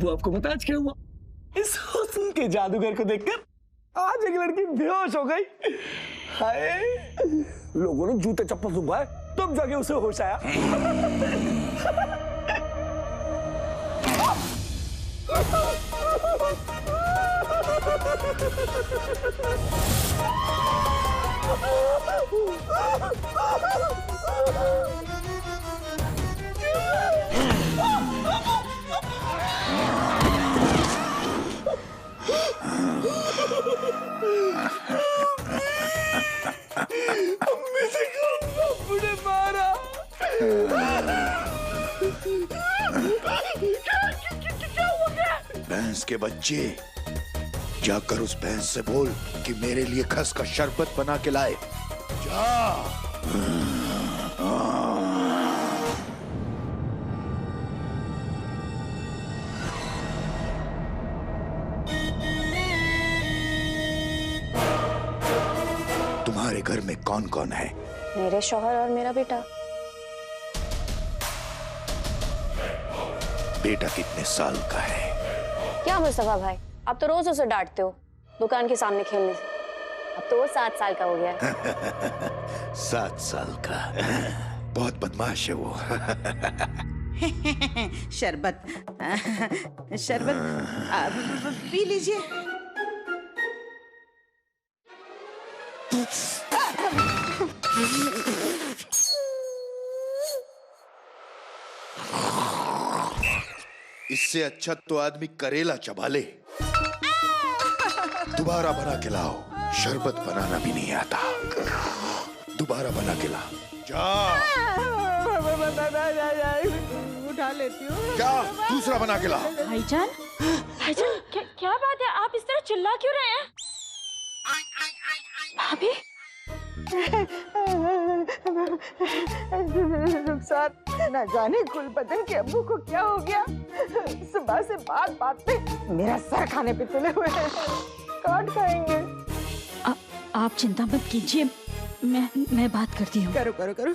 अब आपको पता आज क्या हुआ? इस हुस्न के जादूगर को देखकर आज एक लड़की बेहोश हो गई। हाय, लोगों ने जूते चप्पल सुखाए तब जाके उसे होश आया। अम्मी से बुढ़े मारा। क्या हुआ? क्या? भैंस के बच्चे, जाकर उस भैंस से बोल कि मेरे लिए खस का शरबत बना के लाए। जा। तुम्हारे घर में कौन कौन है? मेरे शौहर और मेरा बेटा। बेटा कितने साल का है? क्या मुस्तफा भाई, आप तो रोज उसे डांटते हो दुकान के सामने खेलने से। अब तो वो 7 साल का हो गया है। 7 साल का? बहुत बदमाश है वो। शरबत शरबत पी लीजिए। इससे अच्छा तो आदमी करेला चबा ले। दोबारा बना के लाओ। शरबत बनाना भी नहीं आता। दोबारा बना के ला। जा। उठा लेती हूँ। जा, दूसरा बना के ला। भाईजान, भाईजान, क्या बात है? आप इस तरह चिल्ला क्यों रहे हैं? भाभी, रुखसार, न जाने कुल बदन के अब्बू को क्या हो गया। सुबह से बात बात पे मेरा सर खाने पे तुले हुए हैं। काट खाएंगे। आप चिंता मत कीजिए, मैं बात करती हूँ। करो करो करो।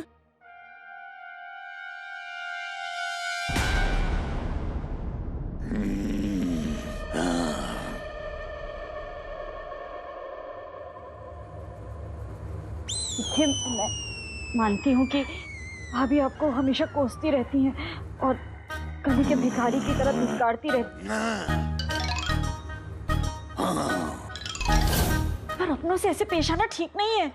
मैं मानती हूँ कि भाभी आपको हमेशा कोसती रहती हैं और कभी के भिखारी की तरह धिक्कारती रहती हैं। पर अपनों से ऐसे पेश आना ठीक नहीं है।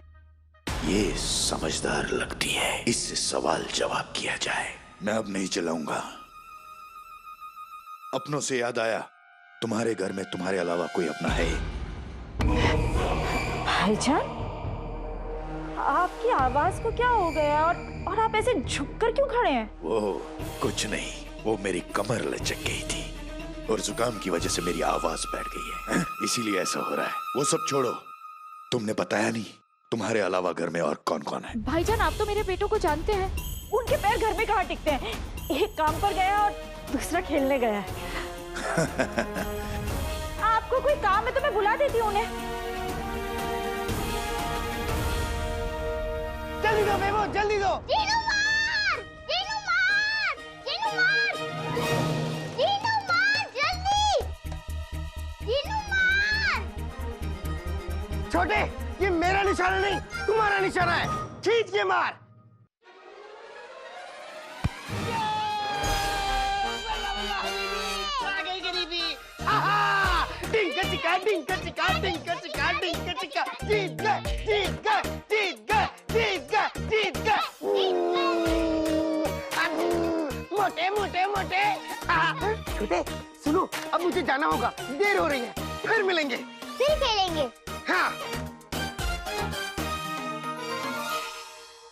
ये समझदार लगती है, इससे सवाल जवाब किया जाए। मैं अब नहीं चलाऊंगा। अपनों से याद आया, तुम्हारे घर में तुम्हारे अलावा कोई अपना है? भाईजान, आपकी आवाज को क्या हो गया और आप ऐसे झुककर क्यों खड़े हैं? वो कुछ नहीं, वो मेरी कमर लचक गई थी और जुकाम की वजह से मेरी आवाज बैठ गई है, इसीलिए ऐसा हो रहा है। वो सब छोड़ो, तुमने बताया नहीं तुम्हारे अलावा घर में और कौन कौन है? भाईजान, आप तो मेरे बेटों को जानते हैं, उनके पैर घर में कहाँ टिकते हैं। एक काम पर गया और दूसरा खेलने गया है। आपको कोई काम है तो मैं बुला देती हूँ उन्हें। जल्दी दो बेबो, जल्दी दो। जीनू मार! जीनू मार! जीनू मार! जीनू मार, जल्दी! जीनू मार! छोटे, ये मेरा निशाना नहीं, तुम्हारा निशाना है। खींच के मार। टिंका चिका, टिंका चिका, टिंका चिका, टिंका चिका। जीत गए, जीत गए, जीत गए, जीत गए, जीत गए। मोटे मोटे मोटे। छोटे सुनो, अब मुझे जाना होगा, देर हो रही है। फिर मिलेंगे, फिर खेलेंगे। हाँ।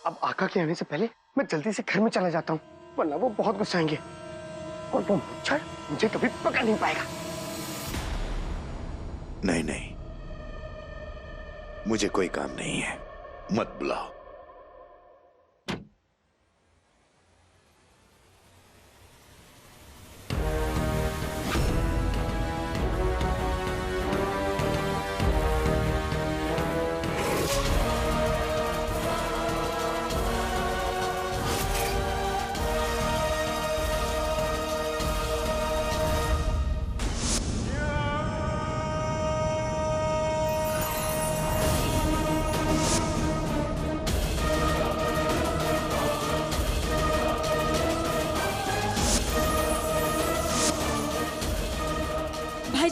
अब आका के आने से पहले मैं जल्दी से घर में चला जाता हूँ, वरना वो बहुत गुस्साएंगे और वो मच्छर मुझे कभी पकड़ नहीं पाएगा। नहीं नहीं, मुझे कोई काम नहीं है, मत बुलाओ।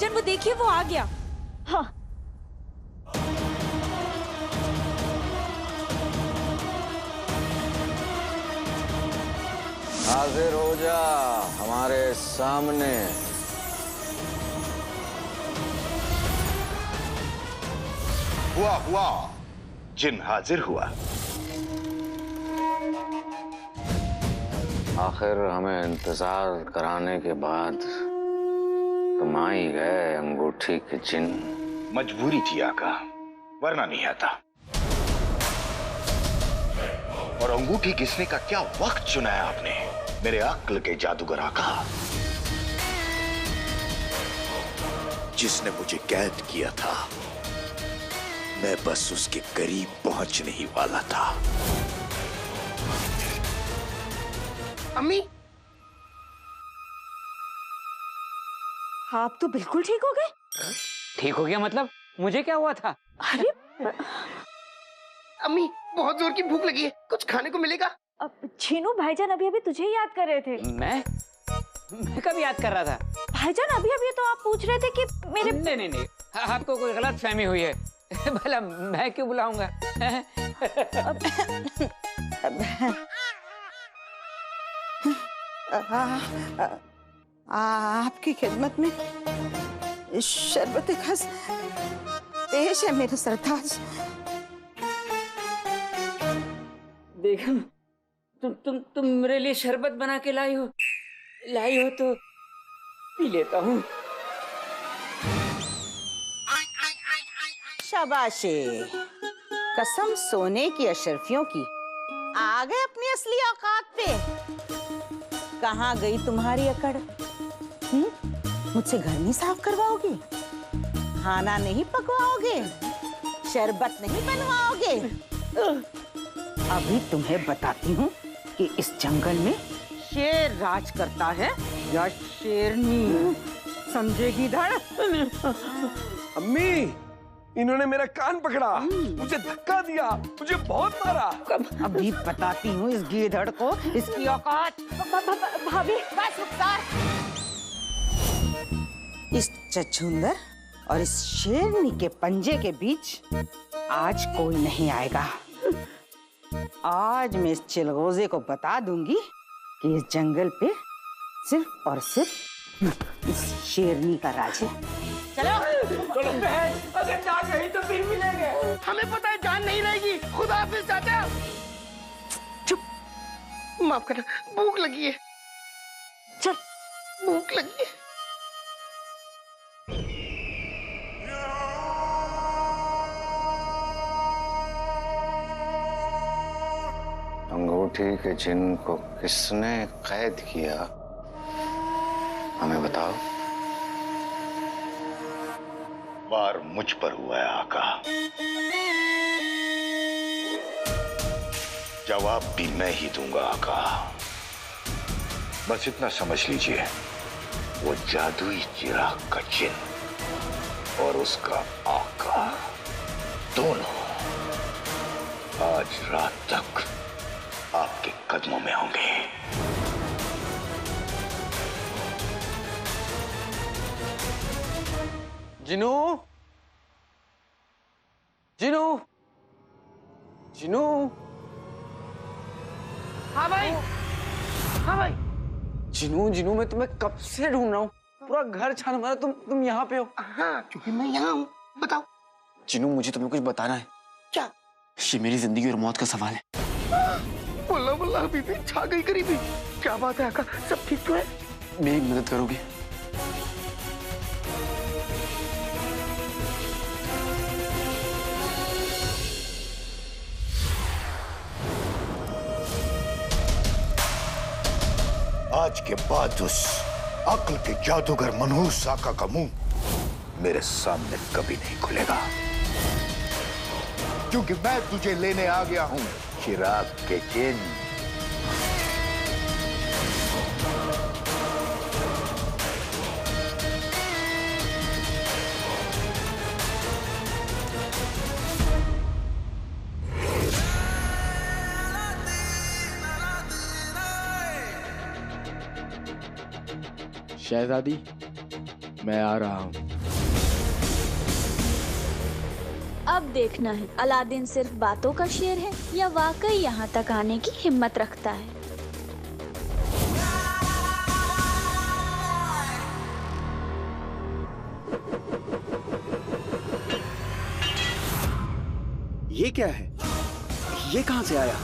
भाईजान वो देखिए वो आ गया। हाँ हाजिर हो जा हमारे सामने। हुआ जिन हाजिर हुआ। आखिर हमें इंतजार कराने के बाद तुम आ ही गए अंगूठी के जिन। मजबूरी थी आका, वरना नहीं आता। और अंगूठी घिसने का क्या वक्त चुनाया आपने मेरे अक्ल के जादूगर आका। जिसने मुझे कैद किया था मैं बस उसके करीब पहुंचने ही वाला था। अम्मी, आप तो बिल्कुल ठीक हो गए। ठीक हो गया मतलब? मुझे क्या हुआ था? अरे अम्मी, बहुत जोर की भूख लगी है, कुछ खाने को मिलेगा? अब छीनू भाईजान अभी अभी तुझे ही याद कर रहे थे। मैं कब याद कर रहा था? भाईजान अभी अभी तो आप पूछ रहे थे कि मेरे नहीं, आपको कोई गलत फहमी हुई है। भला मैं क्यों बुलाऊंगा? आपकी खिदमत में शरबत खस पेश है मेरे सरताज। बेगम, तुम मेरे लिए शरबत बना के लाई हो तो पी लेता हूँ। शाबाशी, कसम सोने की अशरफियों की, आ गए अपनी असली औकात पे। कहाँ गई तुम्हारी अकड़? मुझसे घर नहीं साफ करवाओगे, खाना नहीं पकवाओगे, शरबत नहीं बनवाओगे? अभी तुम्हें बताती हूँ कि इस जंगल में शेर राज करता है या शेरनी, समझेगी धड़? अम्मी, इन्होंने मेरा कान पकड़ा, मुझे धक्का दिया, मुझे बहुत मारा। अभी बताती हूँ इस गीधड़ को इसकी औकात। भाभी बस रुखसार। इस छछूंदर और इस शेरनी के पंजे के बीच आज कोई नहीं आएगा। आज मैं इस चिलगोजे को बता दूंगी कि इस जंगल पे सिर्फ और सिर्फ इस शेरनी का राज है। चलो बहन, अगर जान रही तो फिर मिलेंगे। हमें पता है जान नहीं रहेगी। खुदा हाफिज चाचा। चुप, माफ करना, भूख लगी है। चल, भूख लगी है। अंगूठी के जिन को किसने कैद किया हमें बताओ। वार मुझ पर हुआ है आका, जवाब भी मैं ही दूंगा आका। बस इतना समझ लीजिए, वो जादुई चिराग का जिन और उसका आका दोनों आज रात तक आपके कदमों में होंगे। जिनू, जिनू, जिनू। हाँ भाई, हाँ भाई। जिनू, मैं तुम्हें कब से ढूंढ रहा हूँ, पूरा घर छान मारा, तुम यहाँ पे हो। हाँ, क्योंकि मैं यहाँ हूँ। बताओ। जिनू, मुझे तुम्हें कुछ बताना है। क्या? ये मेरी जिंदगी और मौत का सवाल है। बोला बोला बीबी छा गई करीबी। क्या बात है आका, सब ठीक तो है? मेरी मदद करोगे? आज के बाद उस अक्ल के जादूगर मनहूस साका का मुंह मेरे सामने कभी नहीं खुलेगा, क्योंकि मैं तुझे लेने आ गया हूं चिराग के जिन। शहजादी, मैं आ रहा हूं। अब देखना है अलादीन सिर्फ बातों का शेर है या वाकई यहाँ तक आने की हिम्मत रखता है। ये क्या है? ये कहां से आया?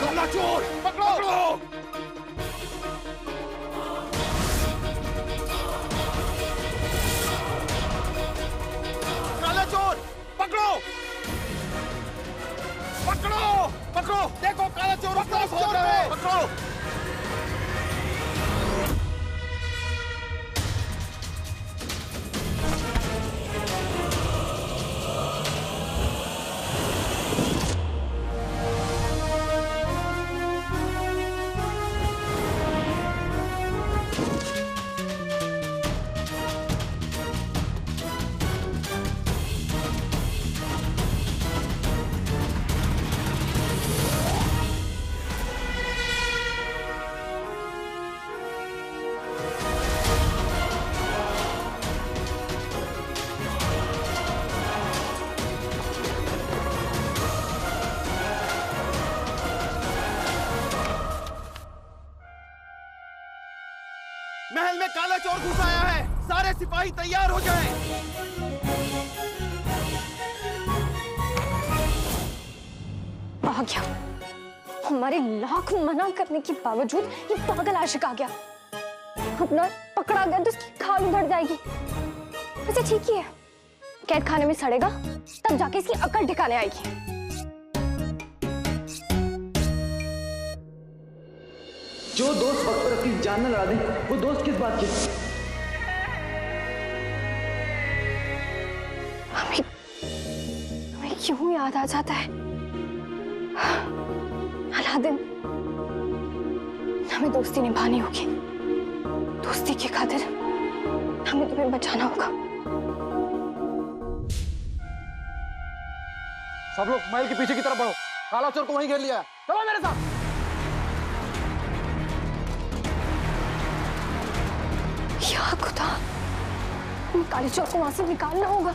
काला चोर पकड़ो! काला चोर पकड़ो! पकड़ो! पकड़ो! देखो काला चोर पकड़ो! महल में काला चोर घुस आया है, सारे सिपाही तैयार हो जाएं। आ गया। हमारे लाख मना करने के बावजूद ये पागल आशिक आ गया। अपना पकड़ा गया तो उसकी खाल उधड़ जाएगी। वैसे ठीक ही है, कैद खाने में सड़ेगा तब जाके इसकी अकल ठिकाने आएगी। जो दोस्त वक्त पर अपनी जान न लड़ा दे, वो दोस्त किस बात के? हमें क्यों याद आ जाता है अलादीन? हमें दोस्ती निभानी होगी। दोस्ती की खातिर हमें तुम्हें बचाना होगा। सब लोग महल के पीछे की तरफ बढ़ो, काला चोर को वहीं घेर लिया है। चलो मेरे साथ। या खुदा, काले चोर को वहां से निकालना होगा।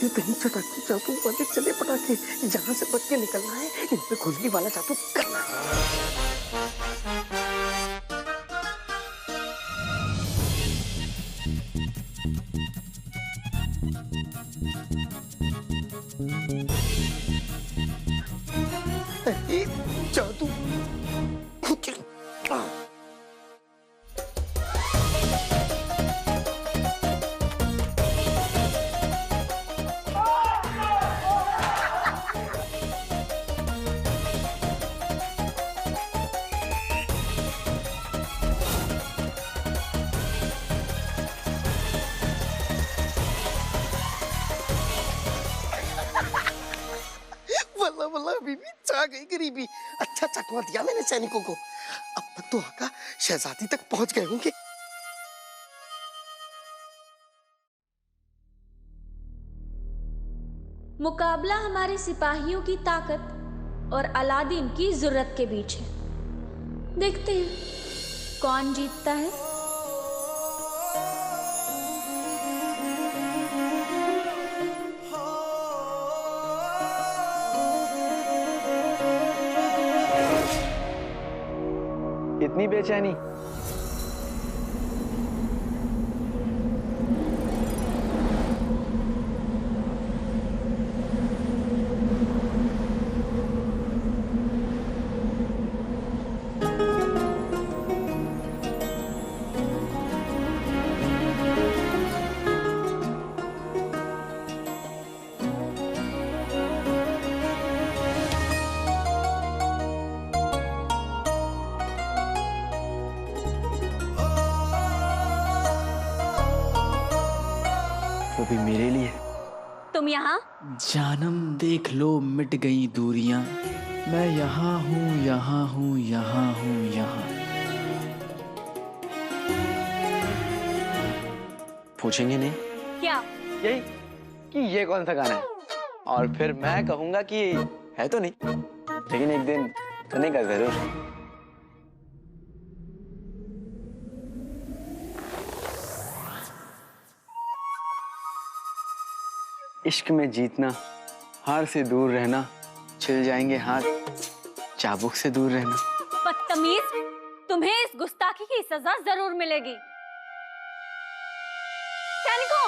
कहीं चटाके जादू वाले चले पटाखे, जहां से बच के निकलना है, इन पे खुजली वाला जादू करना है। जादू गई गरीबी। अच्छा चकमा दिया मैंने सैनिकों को। अब तक तो आका शहजादी तक पहुंच गए होंगे। मुकाबला हमारे सिपाहियों की ताकत और अलादीन की जरूरत के बीच है। देखते हैं कौन जीतता है। इतनी बेचैनी? वो भी मेरे लिए? तुम यहाँ? जानम देख लो मिट गई दूरियां, मैं यहाँ हूँ यहाँ हूँ यहाँ हूँ यहाँ। पूछेंगे नहीं? क्या? यही कि ये कौन सा गाना है, और फिर मैं कहूँगा कि है तो नहीं, लेकिन एक दिन सुनेगा जरूर। इश्क में जीतना, हार से दूर रहना, छिल जाएंगे हाथ, चाबुक से दूर रहना। बदतमीज, तुम्हें इस गुस्ताखी की सजा जरूर मिलेगी। सैनिकों!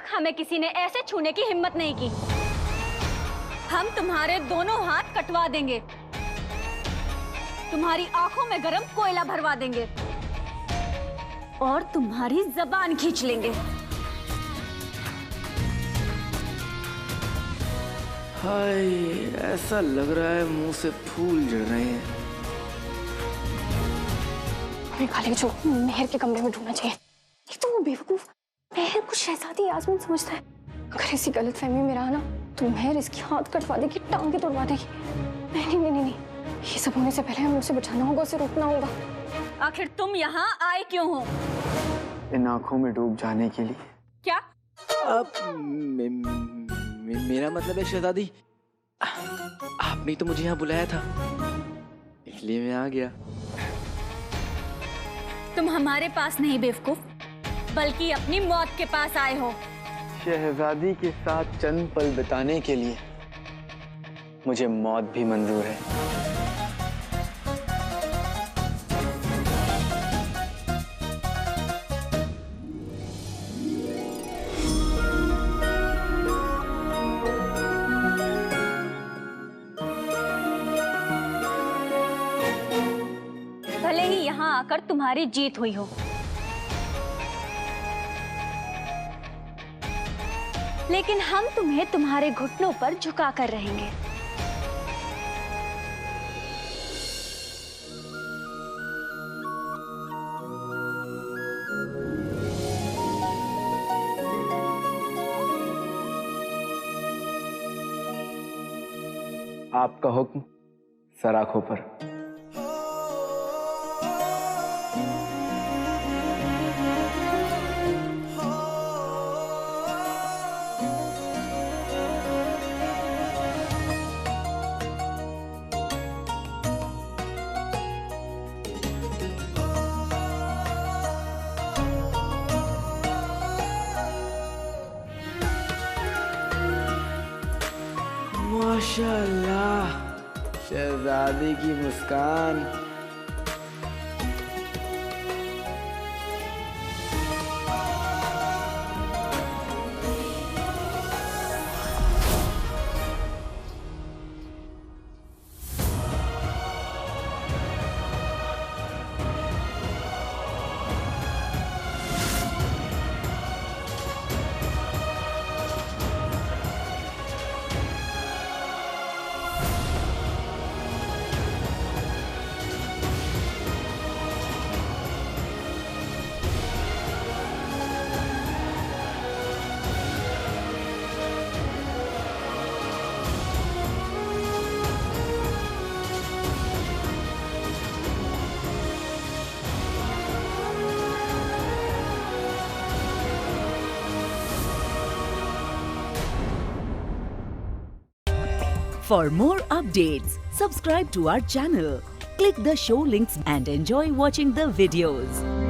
हमें किसी ने ऐसे छूने की हिम्मत नहीं की। हम तुम्हारे दोनों हाथ कटवा देंगे, तुम्हारी आंखों में गरम कोयला भरवा देंगे और तुम्हारी जबान खींच लेंगे। हाय, ऐसा लग रहा है मुंह से फूल झड़ रहे हैं। हमें खाली जो मेहर के कमरे में ढूंढना चाहिए। एक तो वो बेवकूफ मेहर को शहजादी यास्मीन समझता है। अगर इसी गलतफहमी में रहा ना तो मेहर इसकी हाथ कटवा देगी, टांगे तोड़वा देगी। नहीं नहीं नहीं नहीं, ये सब होने से पहले हमें उसे बचाना होगा, उसे रोकना होगा। आखिर तुम यहाँ आए क्यों हो? इन आंखों में डूब जाने के लिए। क्या? अब मेरा मतलब है शहजादी, आपने तो मुझे यहाँ बुलाया था, इसलिए मैं आ गया। तुम हमारे पास नहीं बेवकूफ, बल्कि अपनी मौत के पास आए हो। शहजादी के साथ चंद पल बिताने के लिए मुझे मौत भी मंजूर है। भले ही यहाँ आकर तुम्हारी जीत हुई हो, लेकिन हम तुम्हें तुम्हारे घुटनों पर झुका कर रहेंगे। आपका हुक्म सराखों पर। माशाल्लाह, शहजादी की मुस्कान। For more updates, subscribe to our channel, click the show links and enjoy watching the videos.